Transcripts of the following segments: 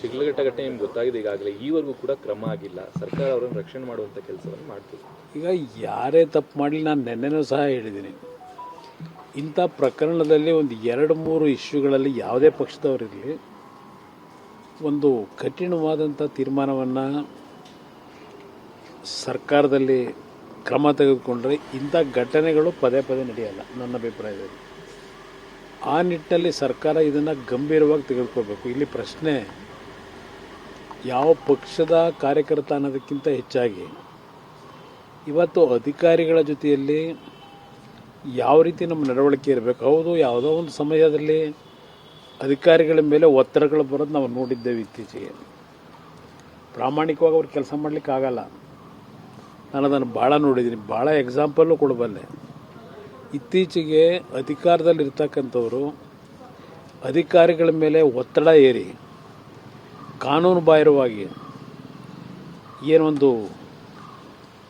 ಶಿಡ್ಲಘಟ್ಟ ಘಟನೆ ನಿಮ್ಗೆ ಗೊತ್ತಾಗಿದೆ ಈಗಾಗಲೇ, ಈವರೆಗೂ ಕೂಡ ಕ್ರಮ ಆಗಿಲ್ಲ. ಸರ್ಕಾರ ಅವರನ್ನು ರಕ್ಷಣೆ ಮಾಡುವಂಥ ಕೆಲಸವನ್ನು ಮಾಡ್ತೀವಿ. ಈಗ ಯಾರೇ ತಪ್ಪು ಮಾಡಲಿ, ನಾನು ನೆನ್ನೆನೂ ಸಹ ಹೇಳಿದ್ದೀನಿ, ಇಂಥ ಪ್ರಕರಣದಲ್ಲಿ ಒಂದು 2-3 ಇಶ್ಯೂಗಳಲ್ಲಿ ಯಾವುದೇ ಪಕ್ಷದವರಿರಲಿ ಒಂದು ಕಠಿಣವಾದಂಥ ತೀರ್ಮಾನವನ್ನು ಸರ್ಕಾರದಲ್ಲಿ ಕ್ರಮ ತೆಗೆದುಕೊಂಡ್ರೆ ಇಂಥ ಘಟನೆಗಳು ಪದೇ ಪದೇ ನಡೆಯಲ್ಲ ನನ್ನ ಅಭಿಪ್ರಾಯದಲ್ಲಿ. ಆ ನಿಟ್ಟಿನಲ್ಲಿ ಸರ್ಕಾರ ಇದನ್ನು ಗಂಭೀರವಾಗಿ ತೆಗೆದುಕೋಬೇಕು. ಇಲ್ಲಿ ಪ್ರಶ್ನೆ ಯಾವ ಪಕ್ಷದ ಕಾರ್ಯಕರ್ತ ಅನ್ನೋದಕ್ಕಿಂತ ಹೆಚ್ಚಾಗಿ ಇವತ್ತು ಅಧಿಕಾರಿಗಳ ಜೊತೆಯಲ್ಲಿ ಯಾವ ರೀತಿ ನಮ್ಮ ನಡವಳಿಕೆ ಇರಬೇಕು. ಹೌದು, ಯಾವುದೋ ಒಂದು ಸಮಯದಲ್ಲಿ ಅಧಿಕಾರಿಗಳ ಮೇಲೆ ಒತ್ತಡಗಳು ಬರೋದು ನಾವು ನೋಡಿದ್ದೇವೆ ಇತ್ತೀಚೆಗೆ. ಪ್ರಾಮಾಣಿಕವಾಗಿ ಅವ್ರು ಕೆಲಸ ಮಾಡಲಿಕ್ಕಾಗಲ್ಲ. ನಾನು ಅದನ್ನು ಭಾಳ ನೋಡಿದ್ದೀನಿ, ಭಾಳ ಎಕ್ಸಾಂಪಲ್ಲು ಕೊಡಬಲ್ಲೆ. ಇತ್ತೀಚೆಗೆ ಅಧಿಕಾರದಲ್ಲಿರ್ತಕ್ಕಂಥವರು ಅಧಿಕಾರಿಗಳ ಮೇಲೆ ಒತ್ತಡ ಏರಿ ಕಾನೂನು ಬಾಹಿರವಾಗಿ ಏನೊಂದು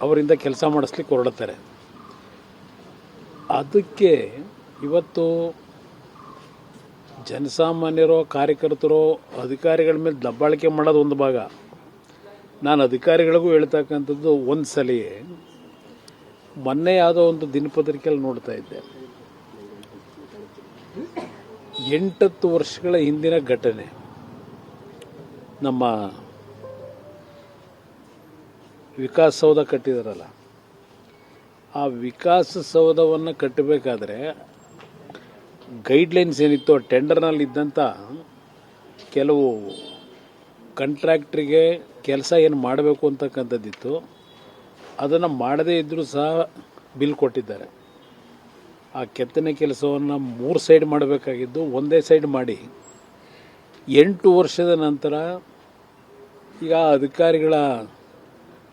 ಅವರಿಂದ ಕೆಲಸ ಮಾಡಿಸ್ಲಿಕ್ಕೆ ಹೊರಡ್ತಾರೆ. ಅದಕ್ಕೆ ಇವತ್ತು ಜನಸಾಮಾನ್ಯರೋ ಕಾರ್ಯಕರ್ತರೋ ಅಧಿಕಾರಿಗಳ ಮೇಲೆ ದಬ್ಬಾಳಿಕೆ ಮಾಡೋದು ಒಂದು ಭಾಗ. ನಾನು ಅಧಿಕಾರಿಗಳಿಗೂ ಹೇಳ್ತಕ್ಕಂಥದ್ದು, ಒಂದು ಸಲಿಯೇ ಮೊನ್ನೆ ಯಾವುದೋ ಒಂದು ದಿನಪತ್ರಿಕೆಯಲ್ಲಿ ನೋಡ್ತಾ ಇದ್ದೆ, 8 ವರ್ಷಗಳ ಹಿಂದಿನ ಘಟನೆ. ನಮ್ಮ ವಿಕಾಸಸೌಧ ಕಟ್ಟಿದಾರಲ್ಲ, ಆ ವಿಕಾಸಸೌಧವನ್ನು ಕಟ್ಟಬೇಕಾದ್ರೆ ಗೈಡ್ಲೈನ್ಸ್ ಏನಿತ್ತು, ಟೆಂಡರ್ನಲ್ಲಿ ಇದ್ದಂಥ ಕೆಲವು ಕಾಂಟ್ರಾಕ್ಟ್ರಿಗೆ ಕೆಲಸ ಏನು ಮಾಡಬೇಕು ಅಂತಕ್ಕಂಥದ್ದಿತ್ತು, ಅದನ್ನು ಮಾಡದೇ ಇದ್ದರೂ ಸಹ ಬಿಲ್ ಕೊಟ್ಟಿದ್ದಾರೆ. ಆ ಕೆತ್ತನೆ ಕೆಲಸವನ್ನು 3 ಸೈಡ್ ಮಾಡಬೇಕಾಗಿದ್ದು ಒಂದೇ ಸೈಡ್ ಮಾಡಿ 8 ವರ್ಷದ ನಂತರ ಈಗ ಅಧಿಕಾರಿಗಳ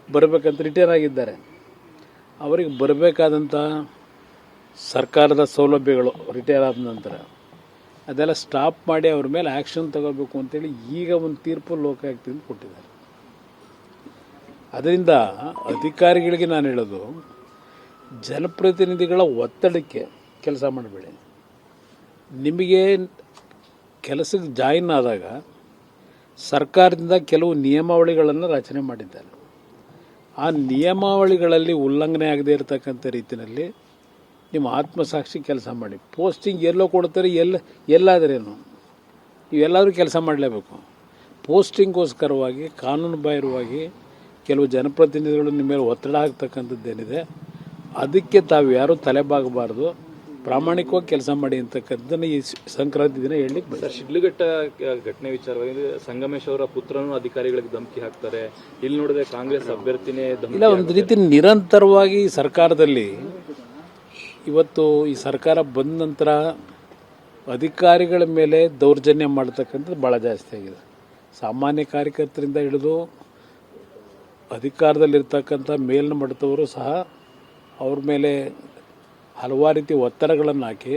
ಬರಬೇಕಂತ ರಿಟೈರ್ ಆಗಿದ್ದಾರೆ. ಅವರಿಗೆ ಬರಬೇಕಾದಂಥ ಸರ್ಕಾರದ ಸೌಲಭ್ಯಗಳು ರಿಟೈರ್ ಆದ ನಂತರ ಅದೆಲ್ಲ ಸ್ಟಾಪ್ ಮಾಡಿ ಅವ್ರ ಮೇಲೆ ಆ್ಯಕ್ಷನ್ ತಗೋಬೇಕು ಅಂತೇಳಿ ಈಗ ಒಂದು ತೀರ್ಪು ಲೋಕಾಯುಕ್ತದಿಂದ ಕೊಟ್ಟಿದ್ದಾರೆ. ಅದರಿಂದ ಅಧಿಕಾರಿಗಳಿಗೆ ನಾನು ಹೇಳೋದು, ಜನಪ್ರತಿನಿಧಿಗಳ ಒತ್ತಡಕ್ಕೆ ಕೆಲಸ ಮಾಡಬೇಡಿ. ನಿಮಗೆ ಕೆಲಸಕ್ಕೆ ಜಾಯಿನ್ ಆದಾಗ ಸರ್ಕಾರದಿಂದ ಕೆಲವು ನಿಯಮಾವಳಿಗಳನ್ನು ರಚನೆ ಮಾಡಿದ್ದಾರೆ. ಆ ನಿಯಮಾವಳಿಗಳಲ್ಲಿ ಉಲ್ಲಂಘನೆ ಆಗದೇ ಇರತಕ್ಕಂಥ ರೀತಿಯಲ್ಲಿ ನಿಮ್ಮ ಆತ್ಮಸಾಕ್ಷಿ ಕೆಲಸ ಮಾಡಿ. ಪೋಸ್ಟಿಂಗ್ ಎಲ್ಲೋ ಕೊಡ್ತಾರೆ, ಎಲ್ಲಾದ್ರೇನು ನೀವೆಲ್ಲರೂ ಕೆಲಸ ಮಾಡಲೇಬೇಕು. ಪೋಸ್ಟಿಂಗ್ಗೋಸ್ಕರವಾಗಿ ಕಾನೂನು ಬಾಹಿರವಾಗಿ ಕೆಲವು ಜನಪ್ರತಿನಿಧಿಗಳು ನಿಮ್ಮ ಮೇಲೆ ಒತ್ತಡ ಆಗ್ತಕ್ಕಂಥದ್ದೇನಿದೆ, ಅದಕ್ಕೆ ತಾವು ಯಾರೂ ತಲೆಬಾಗಬಾರ್ದು. ಪ್ರಾಮಾಣಿಕವಾಗಿ ಕೆಲಸ ಮಾಡಿ ಅಂತಕ್ಕಂಥದ್ದನ್ನು ಈ ಸಂಕ್ರಾಂತಿ ದಿನ ಹೇಳಲಿಕ್ಕೆ ಸರ್, ಶಿಡ್ಲಘಟ್ಟ ಘಟನೆ ವಿಚಾರವಾಗಿ ಸಂಗಮೇಶ್ ಅವರ ಪುತ್ರನೂ ಅಧಿಕಾರಿಗಳಿಗೆ ಧಮಕಿ ಹಾಕ್ತಾರೆ. ಇಲ್ಲಿ ನೋಡಿದ್ರೆ ಕಾಂಗ್ರೆಸ್ ಅಭ್ಯರ್ಥಿನೇ ಇಲ್ಲ, ಒಂದು ರೀತಿ ನಿರಂತರವಾಗಿ ಸರ್ಕಾರದಲ್ಲಿ ಇವತ್ತು ಈ ಸರ್ಕಾರ ಬಂದ ನಂತರ ಅಧಿಕಾರಿಗಳ ಮೇಲೆ ದೌರ್ಜನ್ಯ ಮಾಡ್ತಕ್ಕಂಥದ್ದು ಭಾಳ ಜಾಸ್ತಿ ಆಗಿದೆ. ಸಾಮಾನ್ಯ ಕಾರ್ಯಕರ್ತರಿಂದ ಹಿಡಿದು ಅಧಿಕಾರದಲ್ಲಿರ್ತಕ್ಕಂಥ ಮೇಲಿನ ಮಟ್ಟದವರು ಸಹ ಅವ್ರ ಮೇಲೆ ಹಲವಾರು ರೀತಿ ಒತ್ತಡಗಳನ್ನು ಹಾಕಿ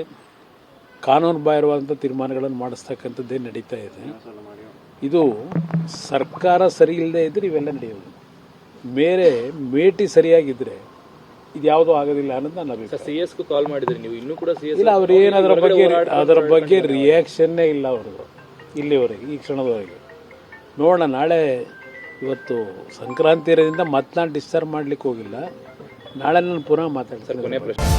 ಕಾನೂನು ಬಾಹಿರವಾದಂಥ ತೀರ್ಮಾನಗಳನ್ನು ಮಾಡಿಸ್ತಕ್ಕಂಥದ್ದೇ ನಡೀತಾ ಇದೆ. ಇದು ಸರ್ಕಾರ ಸರಿ ಇಲ್ಲದೆ ಇದ್ದರೆ ಇವೆಲ್ಲ ನಡೆಯೋದು. ಮೇಟಿ ಸರಿಯಾಗಿದ್ದರೆ ಇದು ಯಾವುದೂ ಆಗೋದಿಲ್ಲ ಅನ್ನೋದು ನನ್ನ ಅಭಿಪ್ರಾಯ. CS ಕಾಲ್ ಮಾಡಿದ್ರಿ ನೀವು, ಇನ್ನೂ ಕೂಡ CS ಇಲ್ಲ, ಅವ್ರು ಏನು ಅದರ ಬಗ್ಗೆ ರಿಯಾಕ್ಷನ್ನೇ ಇಲ್ಲ ಅವ್ರದ್ದು ಇಲ್ಲಿವರೆಗೆ, ಈ ಕ್ಷಣದವರೆಗೆ. ನೋಡೋಣ, ನಾಳೆ ಇವತ್ತು ಸಂಕ್ರಾಂತಿ ಇರೋದ್ರಿಂದ ಮತ್ತೆ ನಾನು ಡಿಸ್ಟರ್ಬ್ ಮಾಡಲಿಕ್ಕೆ ಹೋಗಿಲ್ಲ. ನಾಳೆ ನಾನು ಪುನಃ ಮಾತಾಡ್ತೀನಿ. ಕೊನೆಯ ಪ್ರಶ್ನೆ.